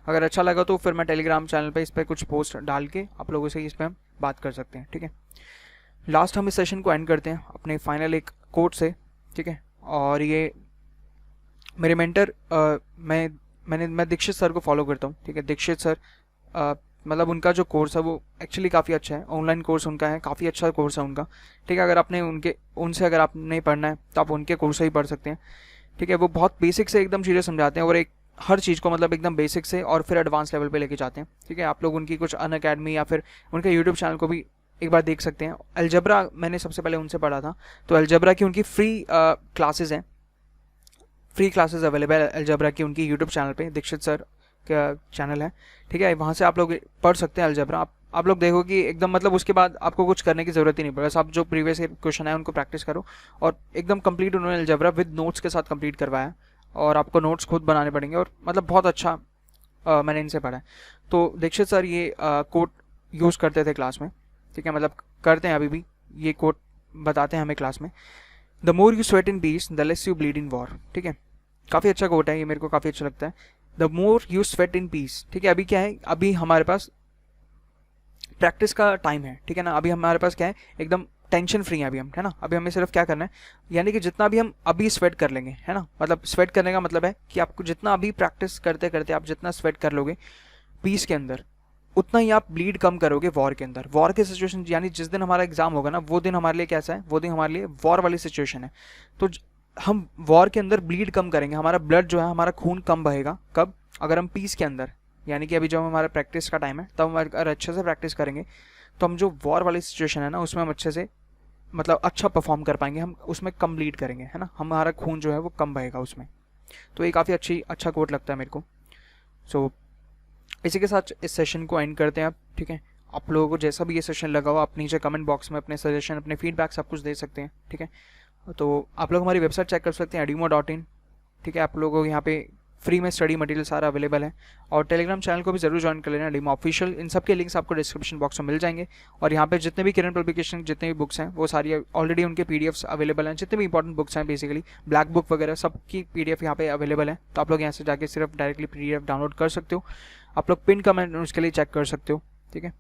अगर अच्छा लगा तो फिर मैं टेलीग्राम चैनल पे इस पर कुछ पोस्ट डाल के आप लोगों से इस पर हम बात कर सकते हैं, ठीक है। लास्ट हम इस सेशन को एंड करते हैं अपने फाइनल एक कोट से, ठीक है। और ये मेरे मेंटर मैं दीक्षित सर को फॉलो करता हूँ, ठीक है। दीक्षित सर मतलब उनका जो कोर्स है वो एक्चुअली काफ़ी अच्छा है, ऑनलाइन कोर्स उनका है, काफ़ी अच्छा कोर्स है उनका, ठीक है। अगर आपने उनसे अगर आपने पढ़ना है तो आप उनके कोर्स से ही पढ़ सकते हैं, ठीक है। वो बहुत बेसिक से एकदम चीज़ें समझाते हैं और एक हर चीज़ को मतलब एकदम बेसिक से और फिर एडवांस लेवल पे लेके जाते हैं, ठीक है। आप लोग उनकी कुछ अनअकैडमी या फिर उनके यूट्यूब चैनल को भी एक बार देख सकते हैं। अलजबरा मैंने सबसे पहले उनसे पढ़ा था, तो अलजबरा की उनकी फ्री क्लासेज हैं, फ्री क्लासेस अवेलेबल है अलजबरा की उनकी यूट्यूब चैनल पे, दीक्षित सर का चैनल है, ठीक है। वहाँ से आप लोग पढ़ सकते हैं अलजबरा। आप लोग देखो कि एकदम मतलब उसके बाद आपको कुछ करने की ज़रूरत ही नहीं पड़ेगा, आप जो प्रीवियस क्वेश्चन है उनको प्रैक्टिस करो और एकदम कंप्लीट उन्होंने अलजबरा विद नोट्स के साथ कंप्लीट करवाया और आपको नोट्स खुद बनाने पड़ेंगे और मतलब बहुत अच्छा मैंने इनसे पढ़ा है। तो दीक्षित सर ये कोट यूज़ करते थे क्लास में, ठीक है, मतलब करते हैं अभी भी, ये कोट बताते हैं हमें क्लास में, the more you sweat in peace the less you bleed in war, ठीक है। काफ़ी अच्छा कोट है ये, मेरे को काफ़ी अच्छा लगता है, the more you sweat in peace, ठीक है। अभी क्या है, अभी हमारे पास प्रैक्टिस का टाइम है, ठीक है ना। अभी हमारे पास क्या है, एकदम टेंशन फ्री है अभी हम, है ना। अभी हमें सिर्फ क्या करना है, यानी कि जितना भी हम अभी स्वेट कर लेंगे, है ना, मतलब स्वेट करने का मतलब है कि आपको जितना अभी प्रैक्टिस करते करते आप जितना स्वेट कर लोगे पीस के अंदर, उतना ही आप ब्लीड कम करोगे वॉर के अंदर। वॉर के सिचुएशन यानी जिस दिन हमारा एग्जाम होगा ना वो दिन हमारे लिए कैसा है, वो दिन हमारे लिए वॉर वाली सिचुएशन है। तो हम वॉर के अंदर ब्लीड कम करेंगे, हमारा ब्लड जो है, हमारा खून कम बहेगा, कब, अगर हम पीस के अंदर, यानी कि अभी जब हमारा प्रैक्टिस का टाइम है तब हम अगर अच्छे से प्रैक्टिस करेंगे तो हम जो वॉर वाली सिचुएशन है ना उसमें हम अच्छे से मतलब अच्छा परफॉर्म कर पाएंगे, हम उसमें कम ब्लीड करेंगे, है ना, हमारा खून जो है वो कम बहेगा उसमें। तो ये काफ़ी अच्छा कोट लगता है मेरे को। सो इसी के साथ इस सेशन को एंड करते हैं आप, ठीक है। आप लोगों को जैसा भी ये सेशन लगा हो आप नीचे कमेंट बॉक्स में अपने सजेशन, अपने फीडबैक सब कुछ दे सकते हैं, ठीक है। तो आप लोग हमारी वेबसाइट चेक कर सकते हैं edumo.in, ठीक है। आप लोगों को यहाँ पे फ्री में स्टडी मटेरियल सारा अवेलेबल है और टेलीग्राम चैनल को भी जरूर ज्वाइन कर लेना, एडीमो ऑफिशियल। इन सब के लिंक्स आपको डिस्क्रिप्शन बॉक्स में मिल जाएंगे और यहाँ पे जितने भी करंट पब्लिकेशन, जितने भी बुक्स हैं वो सारी ऑलरेडी उनके पीडीएफ्स अवेलेबल हैं, जितने भी इंपॉर्टेंट बुक्स हैं बेसिकली ब्लैक बुक वगैरह सब की पीडीएफ यहाँ पे अवेलेबल है। तो आप लोग यहाँ से जाके सिर्फ डायरेक्टली पीडीएफ डाउनलोड कर सकते हो, आप लोग पिन कमेंट उसके लिए चेक कर सकते हो, ठीक है।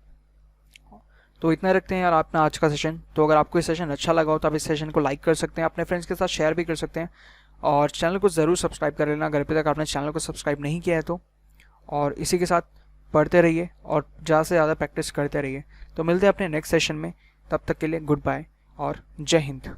तो इतना रखते हैं यार अपना आज का सेशन। तो अगर आपको ये सेशन अच्छा लगा हो तो आप इस सेशन को लाइक कर सकते हैं, अपने फ्रेंड्स के साथ शेयर भी कर सकते हैं और चैनल को ज़रूर सब्सक्राइब कर लेना अगर अभी तक आपने चैनल को सब्सक्राइब नहीं किया है तो। और इसी के साथ पढ़ते रहिए और ज़्यादा से ज़्यादा प्रैक्टिस करते रहिए। तो मिलते हैं अपने नेक्स्ट सेशन में, तब तक के लिए गुड बाय और जय हिंद।